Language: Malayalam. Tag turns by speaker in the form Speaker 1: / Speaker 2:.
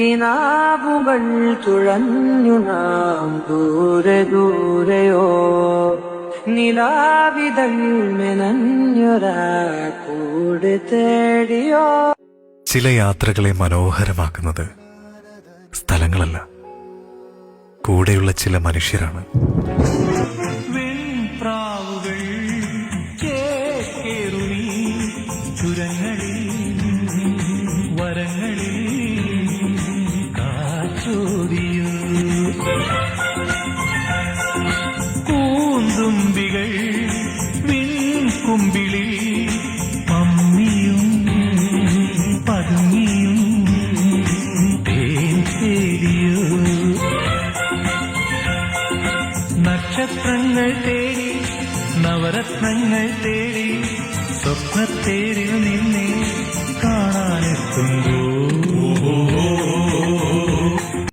Speaker 1: കിനാവുകൾ തുഴഞ്ഞു നാം ദൂരെ ദൂരെയോ നിലാവിതൾ മെനഞ്ഞൊരാ കൂടെ തേടിയോ.
Speaker 2: ചില യാത്രകളെ മനോഹരമാക്കുന്നത് സ്ഥലങ്ങളല്ല, കൂടെയുള്ള ചില മനുഷ്യരാണ്.
Speaker 3: വെൺപ്രാവുകൾ ചേക്കേറുമീ ചുരങ്ങളിൽ വരങ്ങളിൽ കാച്ചോദിയോ. പൂന്തുമ്പികൾ വിൺകുമ്പിളി പമ്മിയും പതുങ്ങിയും തേൻ തേടിയോ. നക്ഷത്രങ്ങൾ തേടി നവരത്നങ്ങൾ തേടി സ്വപ്നത്തേരിൽ നിന്ന്